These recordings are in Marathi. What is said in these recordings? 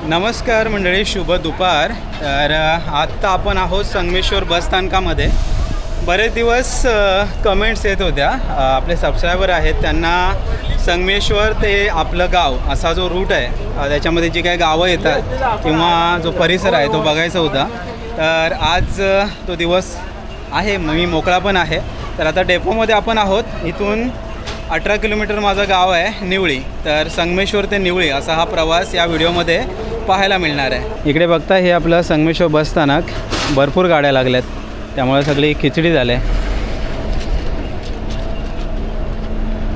नमस्कार मंडळी, शुभ दुपार. तर आत्ता आपण आहोत संगमेश्वर बस स्थानकामध्ये. बरेच दिवस कमेंट्स येत होत्या, आपले सबस्क्रायबर आहेत त्यांना संगमेश्वर ते आपलं गाव असा जो रूट आहे त्याच्यामध्ये जी काही गावं येतात किंवा जो परिसर आहे तो बघायचा होता. तर आज तो दिवस आहे, मी मोकळा पण आहे. तर आता डेपोमध्ये आपण आहोत. इथून 18 किलोमीटर माझं गाव आहे निवळी. तर संगमेश्वर ते निवळी असा हा प्रवास या व्हिडिओमध्ये पाहायला मिळणार आहे. इकडे बघता हे आपलं संगमेश्वर बस स्थानक. भरपूर गाड्या लागल्यात त्यामुळे सगळी खिचडी झाली.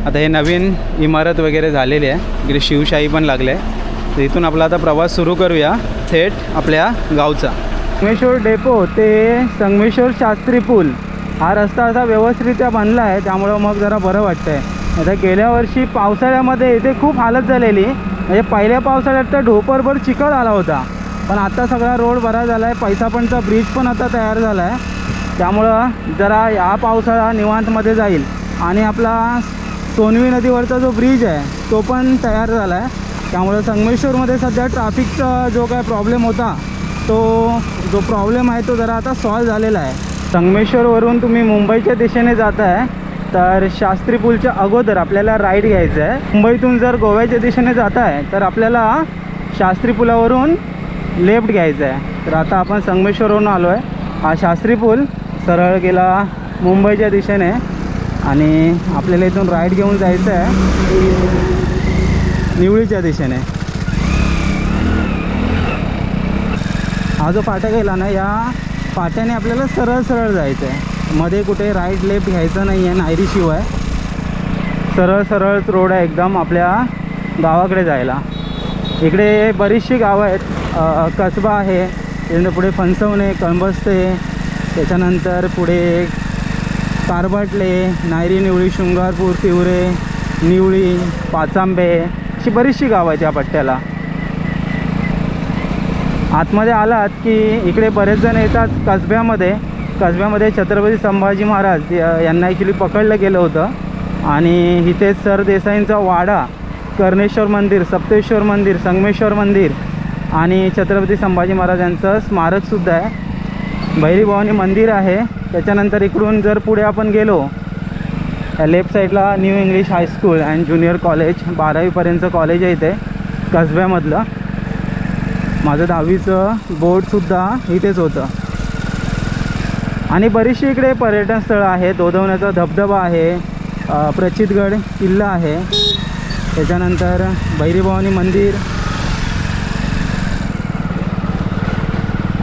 आता हे नवीन इमारत वगैरे झालेली आहे, इकडे शिवशाही पण लागले. तर इथून आपला आता प्रवास सुरू करूया थेट आपल्या गावचा. संगमेश्वर डेपो ते संगमेश्वर शास्त्री पूल हा रस्ता असा व्यवस्थितरित्या बनला आहे, त्यामुळं मग जरा बरं वाटतं आहे. आता गेल्या वर्षी पावसाळ्यामध्ये इथे खूप हालत झालेली, म्हणजे पहिल्या पावसाळ्यात तर ढोपरभर चिखल आला होता. पण आता सगळा रोड बरा झाला आहे, पैसापणचा ब्रिज पण आता तयार झाला आहे. त्यामुळं जरा या पावसाळा निवांतमध्ये जाईल. आणि आपला सोनवी नदीवरचा जो ब्रिज आहे तो पण तयार झाला आहे. त्यामुळं संगमेश्वरमध्ये सध्या ट्रॅफिकचा जो काय प्रॉब्लेम होता तो जो प्रॉब्लेम आहे तो जरा आता सॉल्व झालेला आहे. संगमेश्वरवरून तुम्ही मुंबईच्या दिशेने जात आहे तर शास्त्री पूलच्या अगोदर आपल्याला राईट घ्यायचं आहे. मुंबईतून जर गोव्याच्या दिशेने जात आहे तर आपल्याला शास्त्री पुलावरून लेफ्ट घ्यायचं आहे. तर आता आपण संगमेश्वरवरून आलो आहे. हा शास्त्री पूल सरळ गेला मुंबईच्या दिशेने आणि आपल्याला इथून राईट घेऊन जायचं आहे निवळीच्या दिशेने. हा जो फाटा गेला ना, या फाट्याने आपल्याला सरळ सरळ जायचं आहे. मध्ये कुठे राईट लेफ्ट घ्यायचं नाही आहे, नायरीशिवाय सरळ सरळच रोड आहे एकदम आपल्या गावाकडे जायला. इकडे बरीचशी गावं आहेत. कसबा आहे, त्यानंतर पुढे फणसवणे, कळंबस्ते, त्याच्यानंतर पुढे कारभाटले, नायरी, निवळी, शृंगारपूर, तिवरे, निवळी, पाचांबे अशी बरीचशी गावं आहेत या पट्ट्याला. आतमध्ये आलात की इकडे बरेच जण येतात कसब्यामध्ये छत्रपती संभाजी महाराज यांना ॲक्च्युली पकडलं गेलं होतं. आणि इथे सरदेसाईंचा वाडा, कर्णेश्वर मंदिर, सप्तेश्वर मंदिर, संगमेश्वर मंदिर आणि छत्रपती संभाजी महाराजांचं स्मारकसुद्धा आहे. भैरीभवानी मंदिर आहे. त्याच्यानंतर इकडून जर पुढे आपण गेलो लेफ्ट साईडला new English high school and junior college, 12वीपर्यंतचं कॉलेज आहे इथे कसब्यामधलं. माझं 10वीचं बोर्डसुद्धा इथेच होतं. आणि बरीचशी इकडे पर्यटन स्थळं आहेत. दोधवण्याचा धबधबा आहे, प्रचितगड किल्ला आहे, त्याच्यानंतर भैरीभवानी मंदिर,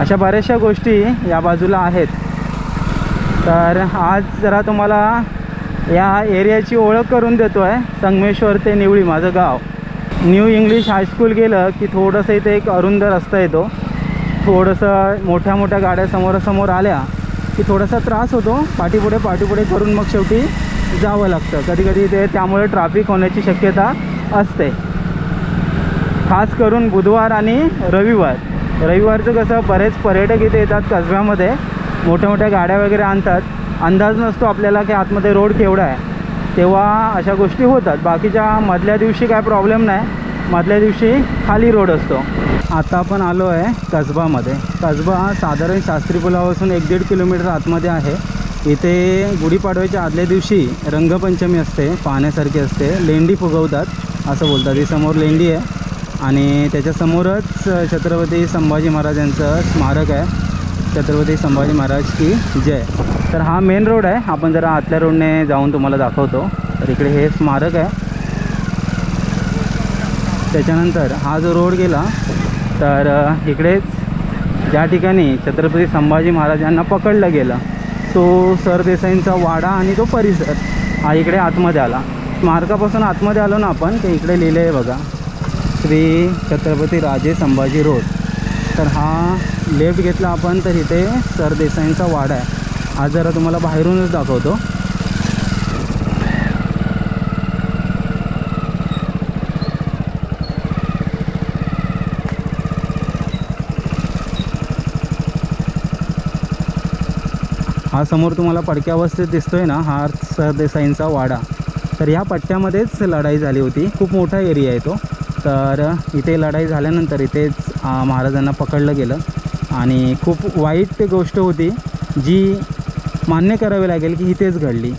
अशा बऱ्याचशा गोष्टी या बाजूला आहेत. तर आज जरा तुम्हाला या एरियाची ओळख करून देतो आहे. संगमेश्वर ते निवळी माझं गाव. न्यू इंग्लिश हायस्कूल गेलं की थोडंसं इथे एक अरुंद रस्ता येतो. थोडंसं मोठ्या गाड्या समोरासमोर आल्या की थोडासा त्रास होतो. पाठीपुढे करून मग शेवटी जावं लागतं. कधी ते त्यामुळे ट्रॅफिक होण्याची शक्यता असते, खास करून बुधवार आणि रविवारचं कसं बरेच पर्यटक इथे येतात कसब्यामध्ये, मोठ्या गाड्या वगैरे आणतात. अंदाज नसतो आपल्याला की आतमध्ये रोड केवढा आहे, तेव्हा अशा गोष्टी होतात. बाकीच्या मधल्या दिवशी काय प्रॉब्लेम नाही, मधल्या दिवशी खाली रोड असतो. आता आपण आलो आहे कसबामध्ये. कसबा साधारण शास्त्री पुलापासून 1-1.5 किलोमीटर आतमध्ये आहे. इथे गुढीपाडव्याच्या आदल्या दिवशी रंगपंचमी असते, पाहण्यासारखी असते. लेंडी फुगवतात असं बोलतात. ही समोर लेंडी आहे आणि त्याच्यासमोरच छत्रपती संभाजी महाराजांचं स्मारक आहे. छत्रपती संभाजी महाराज की जय. तर हा मेन रोड आहे. आपण जरा आतल्या रोडने जाऊन तुम्हाला दाखवतो. तर इकडे हे स्मारक आहे. त्याच्यानंतर हा जो रोड गेला तर इकडेच ज्या ठिकाणी छत्रपती संभाजी महाराजांना पकडलं गेलं तो सरदेसाईंचा वाडा आणि तो परिसर हा इकडे आतमध्ये आला. स्मारकापासून आतमध्ये आलो ना आपण, ते इकडे लिहिलं आहे बघा, श्री छत्रपती राजे संभाजी रोड. तर हा लेफ्ट घेतला आपण तर इथे सरदेसाईंचा वाडा आहे. आज जरा तुम्हाला बाहेरूनच दाखवतो. हा समोर तुम्हाला पडक्या अवस्थेत दिसतोय ना, हा सरदेसाईंचा वाडा. तर ह्या पट्ट्यामध्येच लढाई झाली होती. खूप मोठा एरिया आहे तो. तर इथे लढाई झाल्यानंतर इथेच महाराजांना पकडलं गेलं आणि खूप वाईट गोष्ट होती जी मान्य करावी लागेल की इथेच घडली.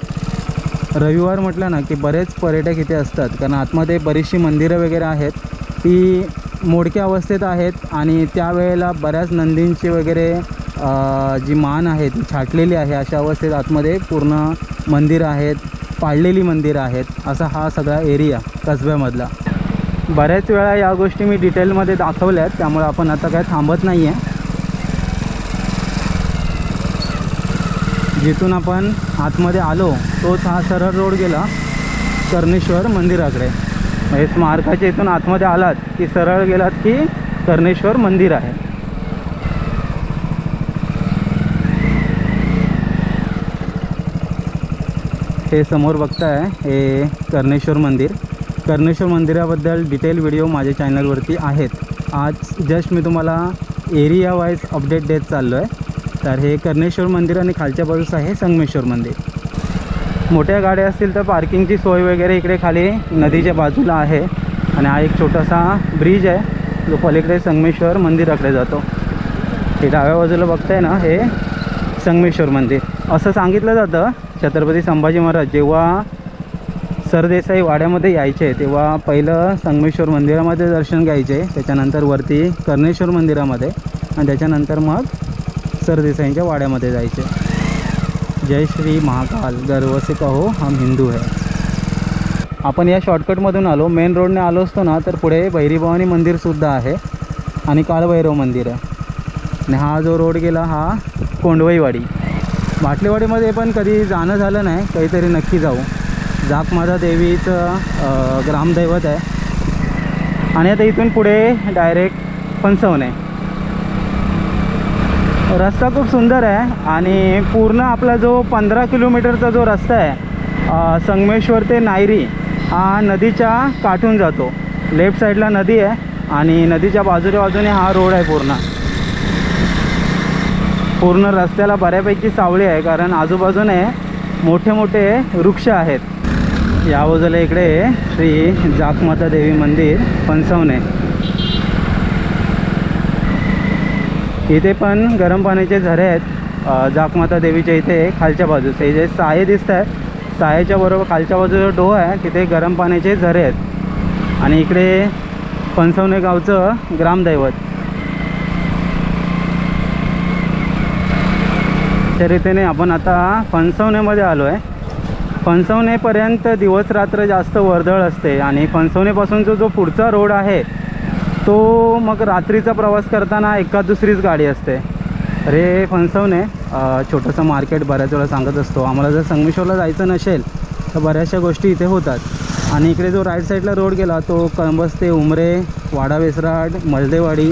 रविवार म्हटलं ना की बरेच पर्यटक इथे असतात, कारण आतमध्ये बरीचशी मंदिरं वगैरे आहेत ती मोडक्या अवस्थेत आहेत आणि त्यावेळेला बऱ्याच नंदींची वगैरे जी मान आहे ती छाटलेली आहे. अशा अवस्थेत आतमध्ये पूर्ण मंदिरं आहेत, पाडलेली मंदिरं आहेत. असा हा सगळा एरिया कसब्यामधला. बऱ्याच वेळा या गोष्टी मी डिटेलमध्ये दाखवल्या आहेत, त्यामुळे आपण आता काय थांबत नाही आहे. जिथून आपण आतमध्ये आलो तोच हा सरळ रोड गेला कर्णेश्वर मंदिराकडे. म्हणजे स्मारकाच्या इथून आतमध्ये आलात की सरळ गेलात की कर्णेश्वर मंदिर आहे. हे समोर बघताय हे कर्णेश्वर मंदिर. कर्णेश्वर मंदिराबद्दल डिटेल व्हिडिओ माझ्या चॅनलवरती आहेत. आज जस्ट मी तुम्हाला एरिया वाईज अपडेट देत चाललो आहे. तर हे कर्णेश्वर मंदिर आणि खालच्या बाजूस आहे संगमेश्वर मंदिर. मोठ्या गाड्या असतील तर पार्किंगची सोय वगैरे इकडे खाली नदीच्या बाजूला आहे आणि हा एक छोटासा ब्रिज आहे जो पलीकडे संगमेश्वर मंदिराकडे जातो. हे डाव्या बाजूला बघताय ना हे संगमेश्वर मंदिर. असं सांगितलं जातं छत्रपती संभाजी महाराज जेव्हा सरदेसाई वाड्यामध्ये यायचे तेव्हा पहिलं संगमेश्वर मंदिरामध्ये दर्शन घ्यायचे, त्याच्यानंतर वरती कर्णेश्वर मंदिरामध्ये आणि त्याच्यानंतर मग सरदेसाईंच्या वाड्यामध्ये जायचे. जय श्री महाकाल, गर्व से कहो हम हिंदू है. आपण या शॉर्टकटमधून आलो, मेन रोडने आलो असतो ना तर पुढे भैरीभवानी मंदिरसुद्धा आहे आणि काळभैरव मंदिर आहे. आणि हा जो रोड गेला हा कोंडवईवाडी. बाटलेवाडीमध्ये पण कधी जाणं झालं नाही, काहीतरी नक्की जाऊ. जाकमाता देवीचं ग्रामदैवत आहे. आणि आता इथून पुढे डायरेक्ट फणसवणे. रस्ता खूप सुंदर आहे आणि पूर्ण आपला जो 15 किलोमीटरचा जो रस्ता आहे संगमेश्वर ते नायरी हा नदीच्या काठून जातो. लेफ्ट साईडला नदी आहे आणि नदीच्या बाजूच्या बाजूने हा रोड आहे. पूर्ण रस्त्याला बऱ्यापैकी सावली आहे कारण आजूबाजूने मोठे मोठे वृक्ष आहेत. या बाजूला इकडे श्री जाकमाता देवी मंदिर फणसवणे. इथे पण गरम पाण्याचे झरे आहेत जाकमाता देवीच्या इथे खालच्या बाजूस. हे जे साये दिसत आहेत सायेच्या बरोबर खालच्या बाजूला डोह आहे तिथे गरम पाण्याचे झरे आहेत. आणि इकडे फणसवणे गावचं ग्रामदैवत. त्या रीतीने आपण आता फणसवणेमध्ये आलो आहे. फणसवणेपर्यंत दिवस रात्र जास्त वर्दळ असते आणि फणसवणेपासूनचा जो पुढचा रोड आहे तो मग रात्रीचा प्रवास करताना एका दुसरीच गाडी असते. अरे फणसवणे छोटंसं मार्केट बऱ्याच वेळा सांगत असतो. आम्हाला जर संगमेश्वरला जायचं नसेल तर बऱ्याचशा गोष्टी इथे होतात. आणि इकडे जो राईट साईडला रोड गेला तो कळंबस ते उमरे, वाडा वेसराड, मलदेवाडी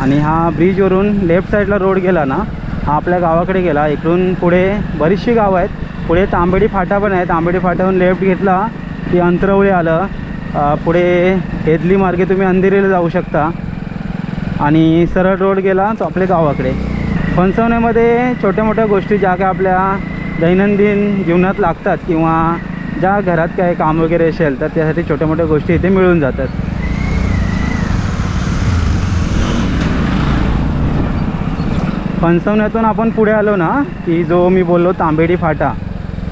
आणि हा ब्रिजवरून लेफ्ट साईडला रोड गेला ना हा आपल्या गावाकडे गेला. इकडून पुढे बरीचशी गावं आहेत. पुढे तांबेडी फाटा पण आहे. तांबेडी फाट्याहून लेफ्ट घेतला की अंतरवळी आलं. पुढे हेदली मार्गे तुम्ही अंधेरीला जाऊ शकता आणि सरळ रोड गेला तो आपल्या गावाकडे. फणसवणेमध्ये छोट्या मोठ्या गोष्टी ज्या काय आपल्या दैनंदिन जीवनात लागतात किंवा ज्या घरात काय काम वगैरे असेल तर त्यासाठी छोट्या मोठ्या गोष्टी इथे मिळून जातात. फणसवण्यातून आपण पुढे आलो ना की जो मी बोललो तांबेडी फाटा,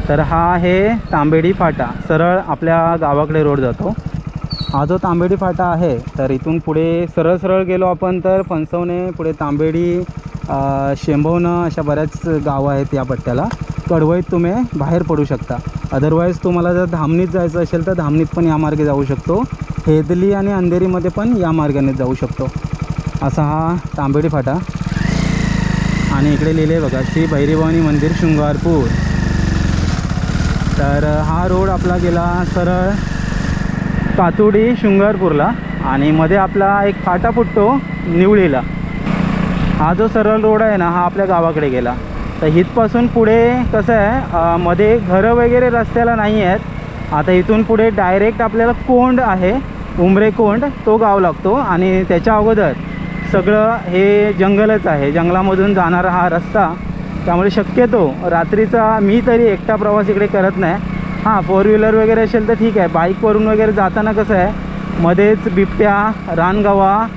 तर हा आहे तांबेडी फाटा. सरळ आपल्या गावाकडे रोड जातो. हा जो तांबेडी फाटा आहे तर इथून पुढे सरळ गेलो आपण तर फणसवणे, पुढे तांबेडी, शेंबवणं अशा बऱ्याच गावं आहेत या पट्ट्याला. कडवईत तुम्ही बाहेर पडू शकता. अदरवाईज तुम्हाला जर धामणीत जायचं असेल तर धामणीत पण या मार्गे जाऊ शकतो. हेदली आणि अंधेरीमध्ये पण या मार्गाने जाऊ शकतो. असा हा तांबेडी फाटा. आणि इकडे लिहिले बघा श्री भैरीभवानी मंदिर शृंगारपूर. तर हा रोड आपला गेला सरळ कातुडी शृंगारपूरला आणि मध्ये आपला एक फाटा फुटतो निवळीला. हा जो सरळ रोड आहे ना हा आपल्या गावाकडे गेला. तर इथपासून पुढे कसं आहे मध्ये घरं वगैरे रस्त्याला नाही आहेत. आता इथून पुढे डायरेक्ट आपल्याला कोंड आहे, उमरे कोंड तो गाव लागतो आणि त्याच्या अगोदर सगळं हे जंगलच आहे. जंगलामधून जाणारा हा रस्ता, त्यामुळे शक्यतो रात्रीचा मी तरी एकटा प्रवास इकडे करत नाही. हां, 4 व्हीलर वगैरे असेल तर ठीक आहे. बाईकवरून वगैरे जाताना कसं आहे मध्येच बिबट्या, रानगवा,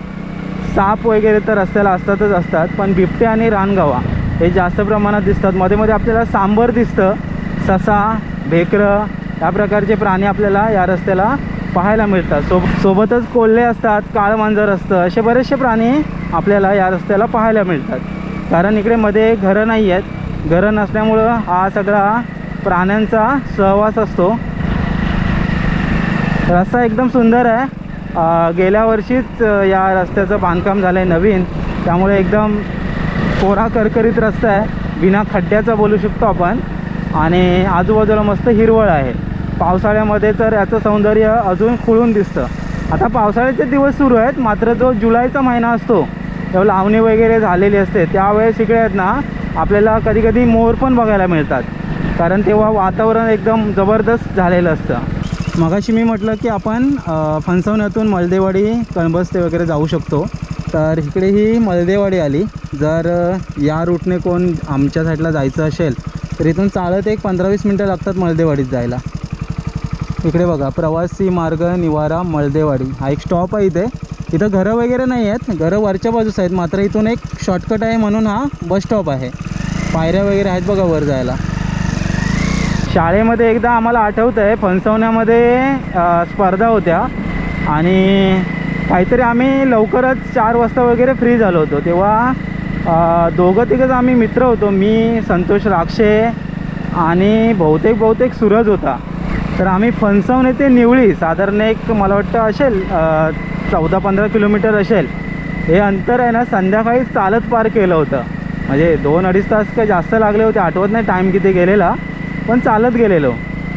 साप वगैरे तर रस्त्याला असतातच असतात, पण बिबटे आणि रानगवा हे जास्त प्रमाणात दिसतात. मध्ये मध्ये आपल्याला सांबर दिसतं, ससा, भेकरं या प्रकारचे प्राणी आपल्याला या रस्त्याला पाहायला मिळतात. सोबतच कोल्हे असतात, काळं मांजर असतं, असे बरेचसे प्राणी आपल्याला या रस्त्याला पाहायला मिळतात. कारण इकडे मध्ये घरं नाही आहेत, घरं नसल्यामुळं हा सगळा प्राण्यांचा सहवास असतो. रस्ता एकदम सुंदर आहे. गेल्या वर्षीच या रस्त्याचं बांधकाम झालं आहे नवीन, त्यामुळे एकदम कोरा करकरीत रस्ता आहे, बिना खड्ड्याचा बोलू शकतो आपण. आणि आजूबाजूला मस्त हिरवळ आहे. पावसाळ्यामध्ये तर याचं सौंदर्य अजून खुळून दिसतं. आता पावसाळ्याचे दिवस सुरू आहेत, मात्र जो जुलैचा महिना असतो तेव्हा लावणी वगैरे झालेली असते, त्यावेळेस इकडे आहेत ना आपल्याला कधी कधी मोर पण बघायला मिळतात, कारण तेव्हा वातावरण एकदम जबरदस्त झालेलं असतं. मगाशी मी म्हटलं की आपण फणसवण्यातून मलदेवाडी, कळंबस्ते वगैरे जाऊ शकतो. तर इकडे ही मलदेवाडी आली. जर या रूटने कोण आमच्या साईडला जायचं असेल तर इथून चालत एक 15-20 मिनटं लागतात मलदेवाडीत जायला. इकडे बघा, प्रवासी मार्ग निवारा मलदेवाडी हा एक स्टॉप आहे. इथं घरं वगैरे नाही आहेत, घरं वरच्या बाजूस आहेत, मात्र इथून एक शॉर्टकट आहे म्हणून हा बस स्टॉप आहे. पायऱ्या वगैरे आहेत बघा वर जायला. शाळेमध्ये एकदा आम्हाला आठवतं आहे, फणसवण्यामध्ये स्पर्धा होत्या आणि काहीतरी आम्ही लवकरच 4 वाजता वगैरे फ्री झालो होतो. तेव्हा दोघं तिघंच आम्ही मित्र होतो, मी, संतोष राक्षे आणि बहुतेक सूरज होता. तर आम्ही फणसवणे ते निवळी साधारण एक मला वाटतं असेल 14-15 किलोमीटर असेल हे अंतर आहे ना, संध्याकाळी चालत पार केलं होतं. म्हणजे 2-2.5 तास काही जास्त लागले होते, आठवत नाही टाईम किती गेलेला, पण चालत गेलेलो.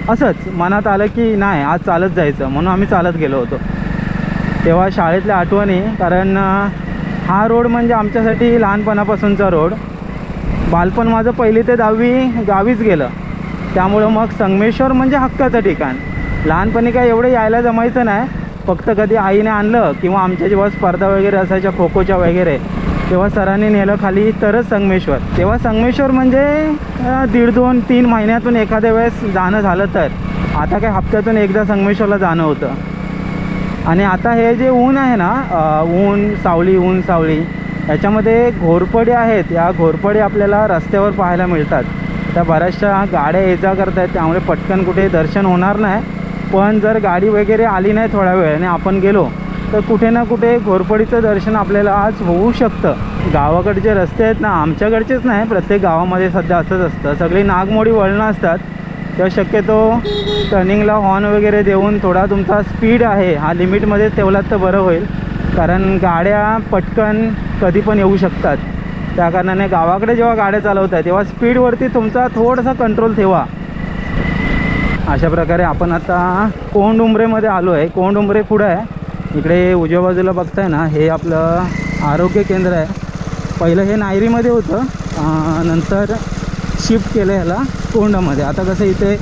असंच मनात आलं की नाही आज चालत जायचं, म्हणून आम्ही चालत गेलो होतो. तेव्हा शाळेतल्या आठवणी, कारण हा रोड म्हणजे आमच्यासाठी लहानपणापासूनचा रोड. बालपण माझं 1ली ते 10वी गावीच गेलं, त्यामुळं मग संगमेश्वर म्हणजे हक्काचं ठिकाण. लहानपणी काय एवढं यायला जमायचं नाही, फक्त कधी आईने आणलं किंवा आमच्या जेव्हा स्पर्धा वगैरे असायच्या खो खोच्या वगैरे, तेव्हा सरांनी नेलं खाली तरच संगमेश्वर. तेव्हा संगमेश्वर म्हणजे 1.5-2-3 महिन्यातून एखाद्या वेळेस जाणं झालं तर. आता काय हप्त्यातून एकदा संगमेश्वरला जाणं होतं. आणि आता हे जे ऊन आहे ना, ऊन सावली याच्यामध्ये घोरपडी आहेत. या घोरपडी आपल्याला रस्त्यावर पाहायला मिळतात. त्या बऱ्याचशा गाड्या ये जा करत आहेत, त्यामुळे पटकन कुठे दर्शन होणार नाही. पण जर गाडी वगैरे आली नाही थोड्या वेळाने आपण गेलो तर कुठे ना कुठे घोरपडीचं दर्शन आपल्याला आज होऊ शकतं. गावाकडचे रस्ते आहेत ना, आमच्याकडचेच नाही, प्रत्येक गावामध्ये सध्या असंच असतं. सगळी नागमोडी वळणं असतात, तर शक्यतो टर्निंगला हॉर्न वगैरे देऊन थोडा तुमचा स्पीड आहे हा लिमिटमध्येच ठेवलात तर बरं होईल, कारण गाड्या पटकन कधी पण येऊ शकतात. त्या कारणाने गावाकडे जेव्हा गाड्या चालवत आहे तेव्हा स्पीडवरती तुमचा थोडासा कंट्रोल ठेवा. अशा प्रकारे आपण आता कोंडउंबरेमध्ये आलो आहे. कोंडउंबरे पुढं आहे. इकडे उजव्या बाजूला बघताय ना, हे आपलं आरोग्य केंद्र आहे. पहिलं हे नायरीमध्ये होतं, नंतर शिफ्ट केलं ह्याला कोंडामध्ये. आता कसं इथे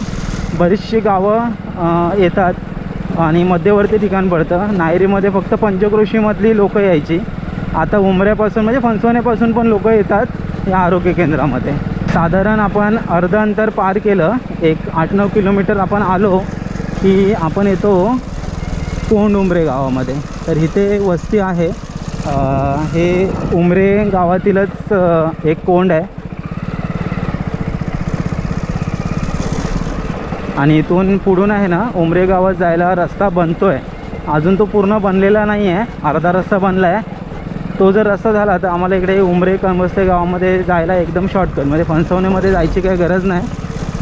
बरीचशी गावं येतात आणि मध्यवर्ती ठिकाण पडतं. नायरीमध्ये फक्त पंचक्रोशीमधली लोकं यायची, आता उमऱ्यापासून म्हणजे फणसवण्यापासून पण लोकं येतात या आरोग्य केंद्रामध्ये. साधारण आपण अर्ध अंतर पार केलं, एक 8-9 किलोमीटर आपण आलो की आपण येतो कोंडउंबरे गावामध्ये. तर इथे वस्ती आहे. हे उमरे गावातीलच एक कोंड आहे आणि इथून पुढून आहे ना उमरे गावात जायला रस्ता बनतो आहे. अजून तो पूर्ण बनलेला नाही आहे, अर्धा रस्ता बनला आहे. तो जर रस्ता झाला तर आम्हाला इकडे उमरे कळंबस्ते गावामध्ये जायला एकदम शॉर्टकट, म्हणजे फणसवण्यामध्ये जायची काही गरज नाही.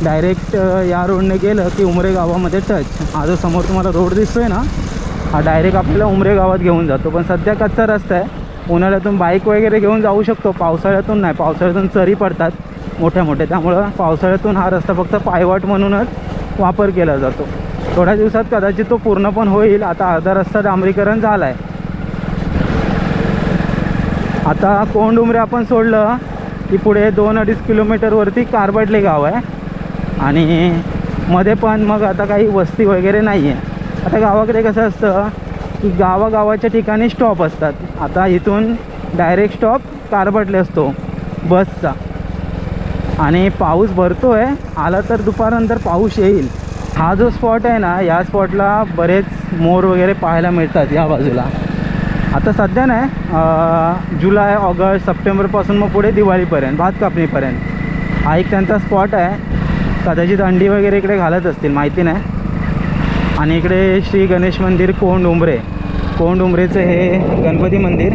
डायरेक्ट या रोडने गेलं की उमरे गावामध्ये टच. हा जो समोर तुम्हाला रोड दिसतोय ना, हा डायरेक्ट आपल्याला उमरे गावात घेऊन जातो. पण सध्या कच्चा रस्ता आहे, उन्हाळ्यातून बाईक वगैरे घेऊन जाऊ शकतो, पावसाळ्यातून नाही. पावसाळ्यातून चरी पडतात मोठ्या मोठ्या, त्यामुळं पावसाळ्यातून हा रस्ता फक्त पायवाट म्हणूनच वापर केला जातो. थोड्या दिवसात कदाचित तो पूर्ण पण होईल. आता अर्धा रस्ता डांबरीकरण झाला आहे. आता कोंडउमरे आपण सोडलं की पुढे 2-2.5 किलोमीटरवरती कारबडले गाव आहे आणि मध्ये पण मग आता काही वस्ती वगैरे नाही आहे. आता गावाकडे कसं असतं की गावागावाच्या ठिकाणी स्टॉप असतात. आता इथून डायरेक्ट स्टॉप कारबडले असतो बसचा. आणि पाऊस भरतो आहे, आला तर दुपारनंतर पाऊस येईल. हा जो स्पॉट आहे ना, या स्पॉटला बरेच मोर वगैरे पाहायला मिळतात या बाजूला. आता सध्या नाही, जुलै ऑगस्ट सप्टेंबरपासून मग पुढे दिवाळीपर्यंत, भात कापणीपर्यंत हा एक त्यांचा स्पॉट आहे. कदाचित अंडी वगैरे इकडे घालत असतील, माहिती नाही. आणि इकडे श्री गणेश मंदिर कोंड उंबरे, कोंड उंबरेचं हे गणपती मंदिर.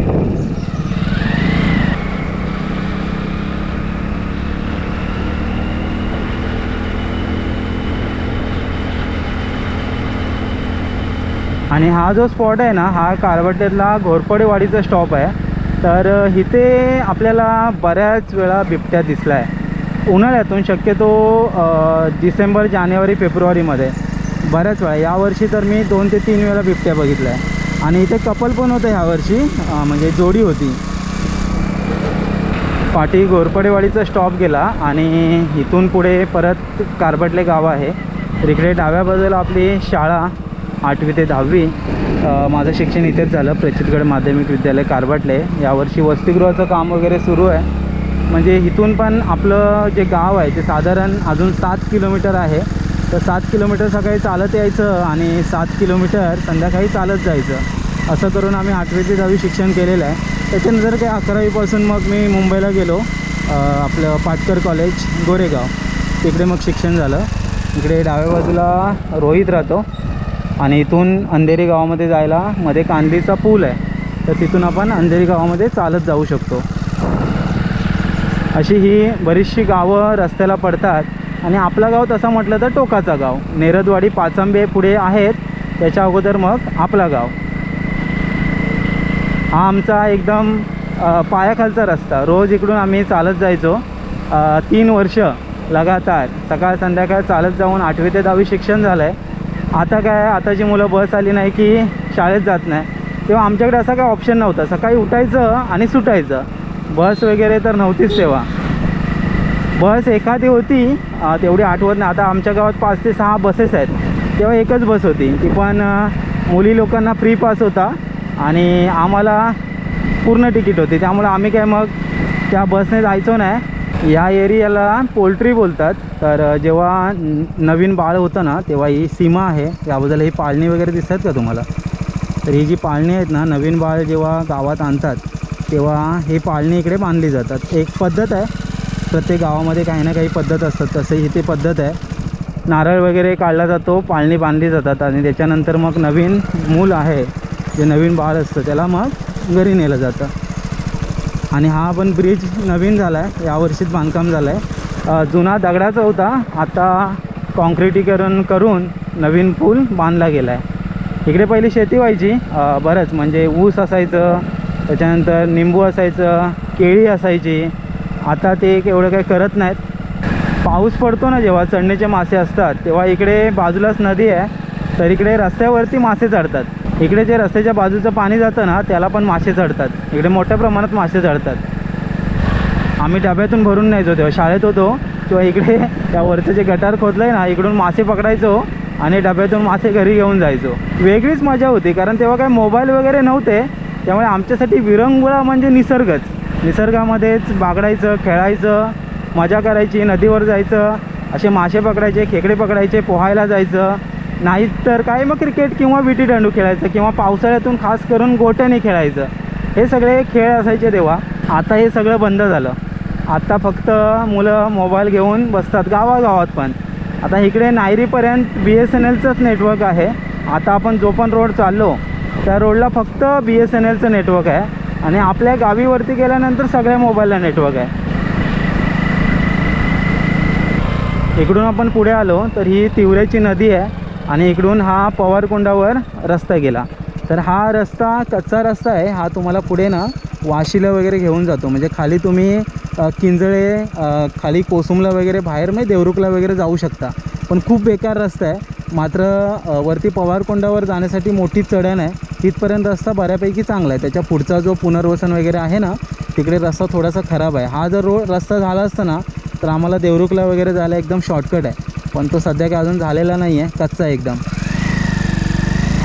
आणि हा जो स्पॉट आहे ना, हा कारवटेतला घोरपडेवाडीचा स्टॉप आहे. तर इथे आपल्याला बऱ्याच वेळा बिबट्या दिसला आहे उन्हाळ्यातून, शक्यतो डिसेंबर जानेवारी फेब्रुवारीमध्ये बऱ्याच वेळा. यावर्षी तर मी 2 ते 3 वेळा बिबट्या बघितला आहे. आणि इथे कपल पण होतं ह्यावर्षी, म्हणजे जोडी होती. पाठी घोरपडेवाडीचा स्टॉप गेला आणि इथून पुढे परत कारबटले गाव आहे. तर इकडे डाव्या बाजूला आपली शाळा 8वी ते 10वी. माझं शिक्षण इथेच झालं, प्रचितगड माध्यमिक विद्यालय कारबटले. यावर्षी वसतिगृहाचं काम वगैरे सुरू आहे. म्हणजे इथून पण आपलं जे गाव आहे ते साधारण अजून 7 किलोमीटर आहे. तर 7 किलोमीटर सकाळी चालत यायचं आणि 7 किलोमीटर संध्याकाळी चालत जायचं. असं करून आम्ही 8वी ते 10वी शिक्षण केलेलं आहे. त्याच्यानंतर काही 11वीपासून मग मी मुंबईला गेलो, आपलं पाटकर कॉलेज गोरेगाव, तिकडे मग शिक्षण झालं. इकडे डाव्या बाजूला रोहित राहतो आणि इथून अंधेरी गावामध्ये जायला मध्ये कांदीचा पूल आहे. तर तिथून आपण अंधेरी गावामध्ये चालत जाऊ शकतो. अशी ही बरीचशी गावं रस्त्याला पडतात. आणि आपलं गाव तसं म्हटलं तर टोकाचा गाव, नेरदवाडी पाचंबे पुढे आहेत, त्याच्या अगोदर मग आपला गाव. हा आमचा एकदम पायाखालचा रस्ता. रोज इकडून आम्ही चालत जायचो 3 वर्ष लगातार, सकाळ संध्याकाळ चालत जाऊन 8वी ते 10वी शिक्षण झालं आहे. आता काय, आताची मुलं बस आली नाही की शाळेत जात नाही, तेव्हा आमच्याकडे असा काय ऑप्शन नव्हता. सकाळी उठायचं आणि सुटायचं. बस वगैरे तर नव्हतीच तेव्हा. बस एखादी होती, तेवढी आठवत नाही. आता आमच्या गावात 5 ते 6 बसेस आहेत. तेव्हा एकच बस होती, ती पण मुली लोकांना फ्री पास होता आणि आम्हाला पूर्ण तिकीट होती. त्यामुळे आम्ही काय मग त्या बसने जायचो नाही. या एरियाला पोल्ट्री बोलतात. तर जेव्हा नवीन बाळ होतं ना, तेव्हा ही सीमा आहे याबद्दल. ही पाळणी वगैरे दिसतात का तुम्हाला? तर ही जी पाळणी आहेत ना, नवीन बाळ जेव्हा गावात आणतात तेव्हा ही पाळणी इकडे बांधली जातात. एक पद्धत आहे, प्रत्येक गावामध्ये काही ना काही पद्धत असतात. तसे इथे पद्धत आहे. नारळ वगैरे काढला जातो, पाळणी बांधली जातात आणि त्याच्यानंतर मग नवीन मूल आहे, जे नवीन बाळ असतं, त्याला मग घरी नेलं जातं. आणि हा पण ब्रिज नवीन झाला आहे, यावर्षीच बांधकाम झालं आहे. जुना दगडाचा होता, आता कॉन्क्रिटीकरण करून नवीन पूल बांधला गेला आहे. इकडे पहिली शेती व्हायची बरंच, म्हणजे ऊस असायचं, त्याच्यानंतर निंबू असायचं, केळी असायची. आता ते एवढं काही करत नाहीत. पाऊस पडतो ना जेव्हा, चढणीचे मासे असतात, तेव्हा इकडे बाजूलाच नदी आहे, तर इकडे रस्त्यावरती मासे चढतात. इकडे जे रस्त्याच्या बाजूचं पाणी जातं ना, त्याला पण मासे चढतात. इकडे मोठ्या प्रमाणात मासे चढतात. आम्ही डब्यातून भरून न्यायचो तेव्हा शाळेत होतो, किंवा इकडे त्या वरचं जे गटार खोदलं आहे ना, इकडून मासे पकडायचो आणि डब्यातून मासे घरी घेऊन जायचो. वेगळीच मजा होती, कारण तेव्हा काय मोबाईल वगैरे नव्हते. त्यामुळे आमच्यासाठी विरंगुळा म्हणजे निसर्गच. निसर्गामध्येच बागडायचं, खेळायचं, मजा करायची, नदीवर जायचं, असे मासे पकडायचे, खेकडे पकडायचे, पोहायला जायचं. नाहीच तर काय मग क्रिकेट किंवा विटी दांडू खेळायचं, किंवा पावसाळ्यातून खास करून गोट्याने खेळायचं. हे सगळे खेळ असायचे तेव्हा. आता हे सगळं बंद झालं. आता फक्त मुलं मोबाईल घेऊन बसतात गावागावात. पण आता इकडे नायरीपर्यंत BSNLचंच नेटवर्क आहे. आता आपण जो पण रोड चाललो त्या रोडला फक्त BSNLचं नेटवर्क आहे. आणि आपल्या गावीवरती गेल्यानंतर सगळ्या मोबाईलला नेटवर्क आहे. इकडून आपण पुढे आलो तर ही तिवऱ्याची नदी आहे आणि इकडून हा पवारकुंडावर रस्ता गेला. तर हा रस्ता कच्चा रस्ता आहे. हा तुम्हाला पुढे ना वाशीला वगैरे घेऊन जातो. म्हणजे खाली तुम्ही किंजळे, खाली कोसुमला वगैरे, बाहेर म्हणजे देवरुखला वगैरे जाऊ शकता. पण खूप बेकार रस्ता आहे. मात्र वरती पवारकुंडावर जाण्यासाठी मोठी चढण आहे. तिथपर्यंत रस्ता बऱ्यापैकी चांगला आहे. त्याच्या पुढचा जो पुनर्वसन वगैरे आहे ना, तिकडे रस्ता थोडासा खराब आहे. हा जर रस्ता झाला असता ना, तर आम्हाला देवरुखला वगैरे जायला एकदम शॉर्टकट आहे. पण तो सध्या काय अजून झालेला नाही आहे, कच्चा आहे एकदम.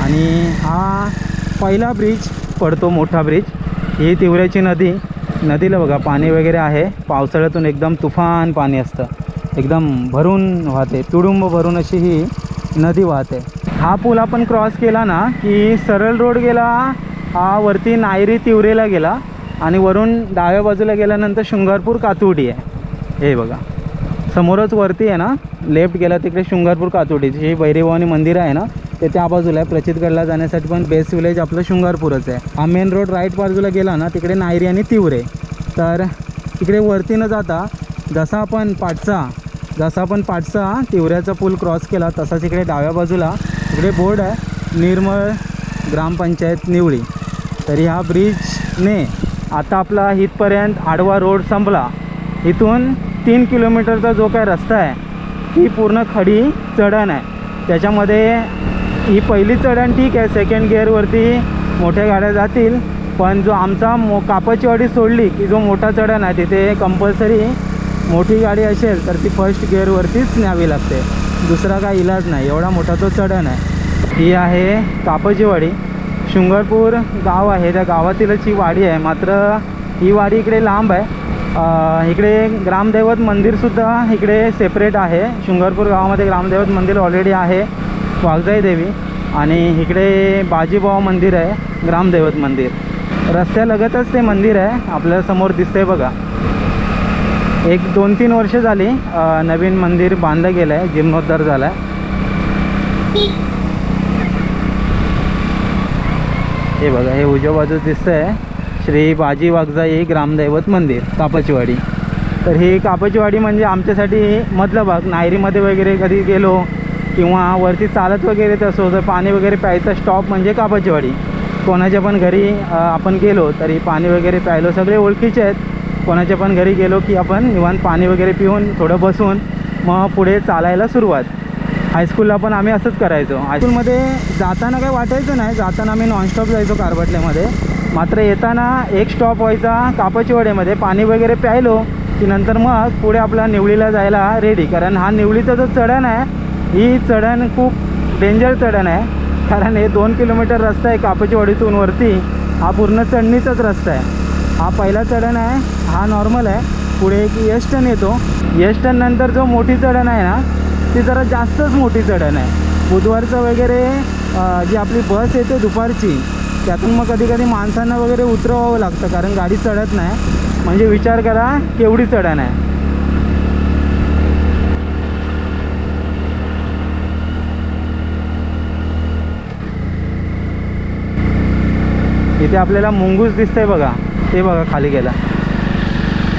आणि हा पहिला ब्रिज पडतो, मोठा ब्रिज. ही तिवऱ्याची नदी. नदीला बघा पाणी वगैरे आहे. पावसाळ्यातून एकदम तुफान पाणी असतं, एकदम भरून वाहते, तुडुंब भरून अशी ही नदी वाहते. हा पूल आपण क्रॉस केला ना की सरळ रोड गेला हा वरती नायरी तिवरेला गेला आणि वरून डाव्या बाजूला गेल्यानंतर शृंगारपूर कातुर्डी आहे। हे बघा समोरच वरती आहे ना, लेफ्ट गेला तिकडे शृंगारपूर कातुर्डी जे भैरवभवानी मंदिर आहे ना ते त्या बाजूला आहे। प्रचितगडला जाण्यासाठी पण बेस्ट विलेज आपलं शृंगारपूरच आहे। हा मेन रोड राईट बाजूला गेला ना तिकडे नायरी आणि तिवरे। तर तिकडे वरती न जाता जसा आपण पाटसा तिवऱ्याचा पूल क्रॉस केला तसाच इकडे डाव्या बाजूला इकडे बोर्ड आहे निर्मळ ग्रामपंचायत निवळी। तरी ह्या ब्रिजने आता आपला इथपर्यंत आडवा रोड संपला। इथून 3 किलोमीटरचा जो काय रस्ता आहे ती पूर्ण खडी चढण आहे। त्याच्यामध्ये ही पहिली चढण ठीक आहे, सेकंड गिअरवरती मोठ्या गाड्या जातील, पण जो आमचा कापाची वाडी सोडली की जो मोठा चढण आहे तिथे कंपल्सरी मोठी गाडी असेल तर ती फर्स्ट गिअरवरतीच न्यावी लागते, दुसरा काय इलाज नाही, एवढा मोठा तो चढण आहे। ही आहे कापाची वाडी, शृंगारपूर गाव आहे त्या गावातीलच ही वाडी आहे। मात्र ही वाडी इकडे लांब आहे। इकडे ग्रामदैवत मंदिरसुद्धा इकडे सेपरेट आहे। शृंगारपूर गावामध्ये ग्रामदैवत मंदिर ऑलरेडी आहे वाघजाई देवी, आणि इकडे बाजीबाव मंदिर आहे ग्रामदैवत मंदिर। रस्त्यालगतच ते मंदिर आहे आपल्या समोर दिसतंय बघा। एक 2-3 वर्ष झाली नवीन मंदिर बांधलं गेलं आहे, जीर्णोद्धार झाला आहे। हे बघा हे उजव्या बाजूस दिसतंय श्री बाजी वाघजाई ग्रामदैवत मंदिर कापाचीवाडी। तर ही कापाचीवाडी म्हणजे आमच्यासाठी मधला भाग, नायरीमध्ये वगैरे कधी गेलो किंवा वरती चालत वगैरे तसं तर पाणी वगैरे प्यायचा स्टॉप म्हणजे कापाचीवाडी। कोणाच्या पण घरी आपण गेलो तरी पाणी वगैरे प्यायलो, सगळे ओळखीचे आहेत। कोणाच्या पण घरी गेलो की आपण निवांत पाणी वगैरे पिऊन थोडं बसून मग पुढे चालायला सुरुवात। हायस्कूलला पण आम्ही असंच करायचो। हायस्कूलमध्ये जाताना काही वाटायचं नाही, जाताना आम्ही नॉनस्टॉप जायचो कारबटल्यामध्ये, मात्र येताना एक स्टॉप व्हायचा कापाचीवाडीमध्ये, पाणी वगैरे प्यायलो की नंतर मग पुढे आपला निवळीला जायला रेडी। कारण हा निवळीचा जो चढण आहे ही चढण खूप डेंजर चढण आहे, कारण हे 2 किलोमीटर रस्ता आहे कापाचीवाडीतून वरती, हा पूर्ण चढणीचाच रस्ता आहे। हा पहिला चढण आहे, हा नॉर्मल आहे, पुढे एक यश-टर्न येतो, यश-टर्न नंतर जो मोठी चढण आहे ना ती जरा जास्तच मोठी चढण आहे। बुधवारचं वगैरे जी आपली बस येते दुपारची त्यातून मग कधी कधी माणसांना वगैरे उतरवावं लागतं कारण गाडी चढत नाही, म्हणजे विचार करा केवढी चढण आहे। इथे आपल्याला मुंगूस दिसतंय बघा, ते बघा खाली गेला,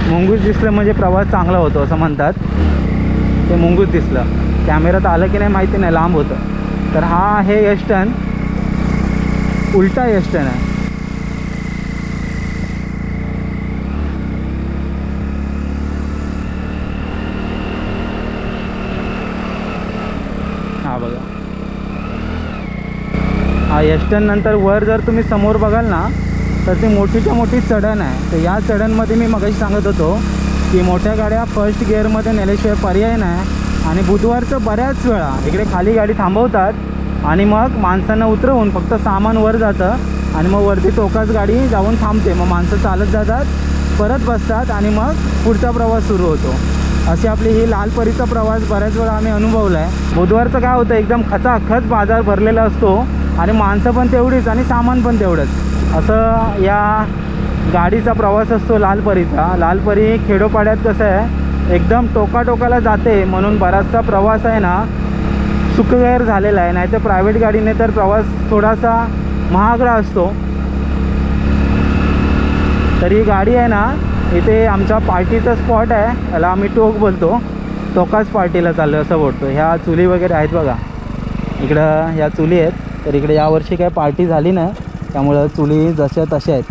मुंगूस दिसलं म्हणजे प्रवास चांगला होतो असं म्हणतात। ते मुंगूस दिसलं, कॅमेऱ्यात आलं की नाही माहिती नाही, लांब होतं। तर हा आहे यश-टर्न, उलटा यश-टर्न आहे। हा बघा हा यश-टर्न नंतर वर जर तुम्ही समोर बघाल ना तर ती मोठीच्या मोठी चढण आहे। तर या चढणमध्ये मी मगाशी सांगत होतो की मोठ्या गाड्या फर्स्ट गिअरमध्ये नेल्याशिवाय पर्याय नाही, आणि बुधवारचं बऱ्याच वेळा इकडे खाली गाडी थांबवतात आणि मग माणसांना उतरवून फक्त सामान वर जातं आणि मग वरती टोकाच गाडी जाऊन थांबते, मग माणसं चालत जातात, परत बसतात आणि मग पुढचा प्रवास सुरू होतो। अशी आपली ही लालपरीचा प्रवास बऱ्याच वेळा आम्ही अनुभवला आहे। बुधवारचं काय होतं एकदम खचाखच बाजार भरलेला असतो आणि माणसं पण तेवढीच आणि सामान पण तेवढंच, असं या गाडीचा प्रवास असतो लालपरीचा। लालपरी खेडोपाड्यात कसं आहे एकदम टोकाटोकाला जाते, म्हणून बराचसा प्रवास आहे ना सुखकर झालेला आहे, नाही तर प्रायव्हेट गाडीने तर प्रवास थोडासा महागडा असतो। तर ही गाडी आहे ना इथे आमच्या पार्टीचा स्पॉट आहे, याला आम्ही टोक बोलतो, टोकाच पार्टीला चाललो असं बोलतो। ह्या चुली वगैरे आहेत बघा, इकडं ह्या चुली आहेत। तर इकडे यावर्षी काय पार्टी झाली ना त्यामुळं चुली जशा तशा आहेत।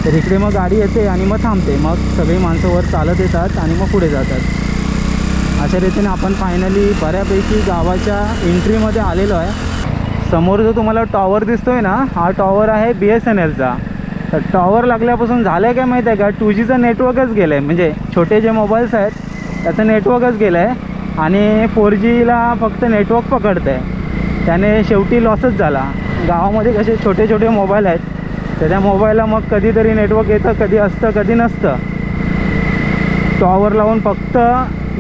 तर इकडे मग गाडी येते आणि मग थांबते, मग सगळी माणसं वर चालत येतात आणि मग पुढे जातात। अशा रीतीने आपण फायनली बऱ्यापैकी गावाच्या एंट्रीमध्ये आलेलो आहे। समोर जो तुम्हाला टॉवर दिसतोय ना हा टॉवर आहे BSNLचा। तर टॉवर लागल्यापासून झालं आहे काय माहीत आहे का, 2Gचं नेटवर्कच गेलं आहे, म्हणजे छोटे जे मोबाईल्स आहेत त्याचं नेटवर्कच गेलं आहे आणि 4Gला फक्त नेटवर्क पकडतं आहे, त्याने शेवटी लॉसच झाला। गावामध्ये कसे छोटे छोटे मोबाईल आहेत तर त्या मोबाईलला मग कधीतरी नेटवर्क येतं, कधी असतं कधी नसतं। टॉवर लावून फक्त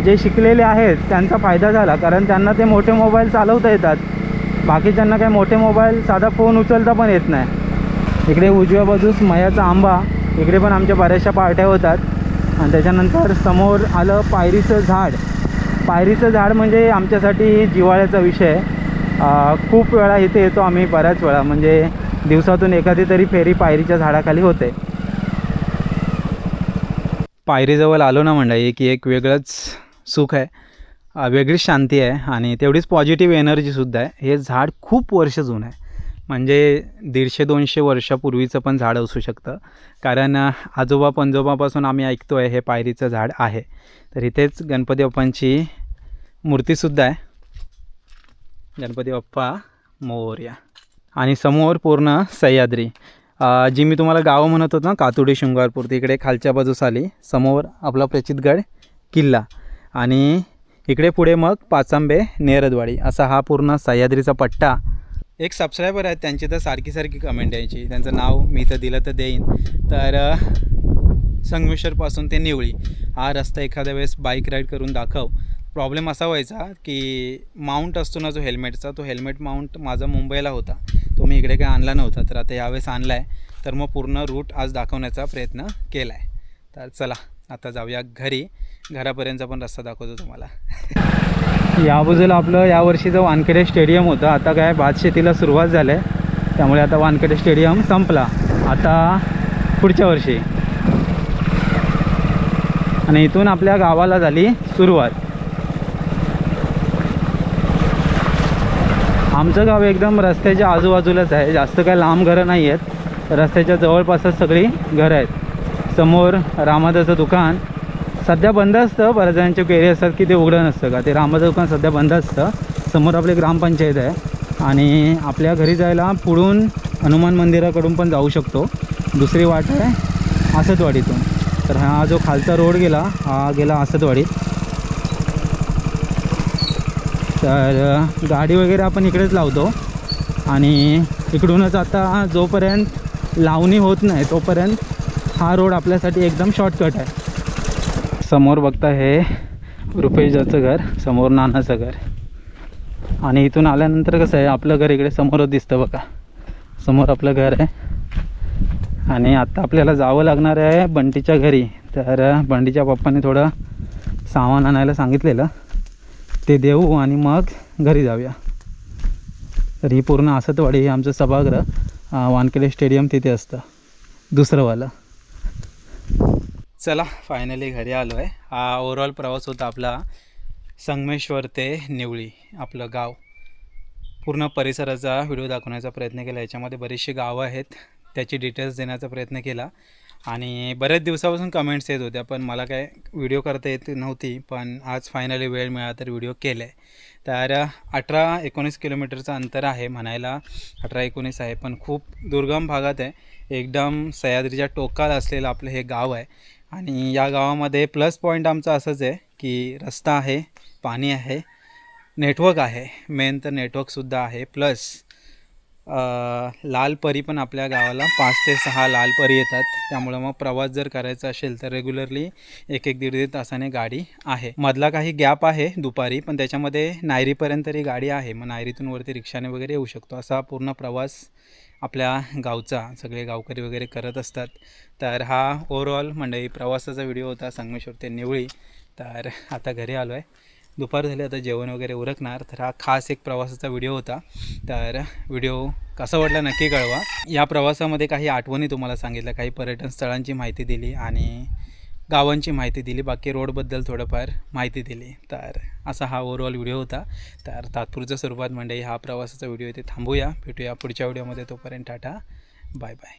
जे शिकलेले आहेत त्यांचा फायदा झाला, कारण त्यांना ते मोठे मोबाईल चालवता येतात, बाकीच्यांना काय मोठे मोबाईल साधा फोन उचलता पण येत नाही। इकडे उजव्या बाजूस मयाचा आंबा, इकडे पण आमच्या बऱ्याचशा पार्ट्या होतात. आणि त्याच्यानंतर समोर आलं पायरीचं झाड. पायरीचं झाड म्हणजे आमच्यासाठी जिव्हाळ्याचा विषय. खूप वेळा इथे येतो आम्ही, बऱ्याच वेळा, म्हणजे दिवसातून एखादी तरी फेरी पायरीच्या झाडाखाली होते. पायरीजवळ आलो ना मंडळी की एक वेगळंच सुख आहे, वेगळीच शांती आहे आणि तेवढीच पॉझिटिव्ह एनर्जीसुद्धा आहे. हे झाड खूप वर्ष जुनं आहे, म्हणजे 150-200 वर्षापूर्वीचं पण झाड असू शकतं. कारण आजोबा पणजोबापासून आम्ही ऐकतो आहे हे पायरीचं झाड आहे. तर इथेच गणपती बाप्पांची मूर्तीसुद्धा आहे. गणपती बाप्पा मोरया. आणि समोर पूर्ण सह्याद्री, जी मी तुम्हाला गावं म्हणत होतो ना, कातुडी शृंगारपूर, तिकडे खालच्या बाजूस आली. समोर आपला प्रचितगड किल्ला आणि इकडे पुढे मग पाचांबे नेरदवाडी, असा हा पूर्ण सह्याद्रीचा पट्टा. एक सबस्क्रायबर आहेत, त्यांची तर सारखी कमेंट यायची, त्यांचं नाव मी तर दिलं तर देईन. तर संगमेश्वरपासून ते निवळी हा रस्ता एखाद्या वेळेस बाईक राईड करून दाखव. प्रॉब्लेम असा व्हायचा की माउंट असतो ना जो हेल्मेटचा, तो हेल्मेट माउंट माझा मुंबईला होता, तो मी इकडे काही आणला नव्हता. तर आता यावेळेस आणला आहे, तर मग पूर्ण रूट आज दाखवण्याचा प्रयत्न केला आहे. तर चला आता जाऊया घरी. घरापर्यंतचा पण रस्ता दाखवतो तुम्हाला. या बाजूला आपलं यावर्षीचं वानखेडे स्टेडियम होतं. आता काय भातशेतीला सुरुवात झाली आहे, त्यामुळे आता वानखेडे स्टेडियम संपला. आता पुढच्या वर्षी. आणि इथून आपल्या गावाला झाली सुरुवात. आमचं गाव एकदम रस्त्याच्या आजूबाजूलाच आहे, जास्त काय लांब घरं नाही आहेत, रस्त्याच्या जवळपासच सगळी घरं आहेत. समोर रामादाचं दुकान सध्या बंद असतं, बऱ्याच जणांचे क्वेरी असतात की ते उघडं नसतं का, ते रामाचं दुकान सध्या बंद असतं. समोर आपली ग्रामपंचायत आहे आणि आपल्या घरी जायला पुढून हनुमान मंदिराकडून पण जाऊ शकतो. दुसरी वाट आहे आसतवाडीतून. तर हा जो खालचा रोड गेला, हा गेला आसतवाडीत. तर गाडी वगैरे आपण इकडेच लावतो आणि इकडूनच आता जोपर्यंत लावणी होत नाही तोपर्यंत हा रोड आपल्यासाठी एकदम शॉर्टकट आहे. समोर बघता हे रुपेशचं घर, समोर नानाचं घर. आणि इथून आल्यानंतर कसं आहे, आपलं घर इकडे समोरच दिसतं बघा, समोर आपलं घर आहे. आणि आता आपल्याला जावं लागणार आहे बंटीच्या घरी. तर बंटीच्या पप्पांनी थोडं सामान आणायला सांगितलेलं, ते देऊ आणि मग घरी जाऊया. तर ही पूर्ण आसतवाडी, हे आमचं सभागृह, वानखेडे स्टेडियम तिथे असतं दुसरंवालं. चला फायनली घरी आलो आहे. हा ओव्हरऑल प्रवास होता आपला संगमेश्वर ते निवळी, आपलं गाव. पूर्ण परिसराचा व्हिडिओ दाखवण्याचा प्रयत्न केला. याच्यामध्ये बरीचशी गावं आहेत, त्याची डिटेल्स देण्याचा प्रयत्न केला. आणि बऱ्याच दिवसापासून कमेंट्स येत होत्या, पण मला काय व्हिडिओ करता येत नव्हती. पण आज फायनली वेळ मिळाला तर व्हिडिओ केला आहे. तर 18-19 किलोमीटरचं अंतर आहे, म्हणायला 18-19 आहे, पण खूप दुर्गम भागात आहे. एकदम सह्याद्रीच्या टोकाला असलेलं आपलं हे गाव आहे. आणि या गावामध्ये प्लस पॉईंट आमचा असंच आहे की रस्ता आहे, पाणी आहे, नेटवर्क आहे. मेन तर नेटवर्कसुद्धा आहे. प्लस लाल परी पण आपल्या गावाला 5 ते 6 लाल परी येतात. त्यामुळं मग प्रवास जर करायचा असेल तर रेग्युलरली 1-1-1.5 तासाने गाडी आहे. मधला काही गॅप आहे दुपारी, पण त्याच्यामध्ये नायरीपर्यंत तरी गाडी आहे. मग नायरीतून वरती रिक्षाने वगैरे येऊ शकतो. असा पूर्ण प्रवास आपल्या गावचा सगळे गावकरी वगैरे करत असतात. तर हा ओव्हरऑल मंडळी प्रवासाचा व्हिडिओ होता संगमेश्वर ते निवळी. तर आता घरी आलो आहे, दुपार झाली, आता जेवण वगैरे उरकणार. तर हा खास एक प्रवासाचा व्हिडिओ होता. तर व्हिडिओ कसा वाटला नक्की कळवा. या प्रवासामध्ये काही आठवणी तुम्हाला सांगितल्या, काही पर्यटन स्थळांची माहिती दिली आणि गावांची माहिती दिली, बाकी रोडबद्दल थोडंफार माहिती दिली. तर असा हा ओव्हरऑल व्हिडिओ होता. तर तात्पुरत्या स्वरूपात मंडळी हा प्रवासाचा व्हिडिओ इथे थांबूया. भेटूया पुढच्या व्हिडिओमध्ये. तोपर्यंत टाटा, बाय बाय.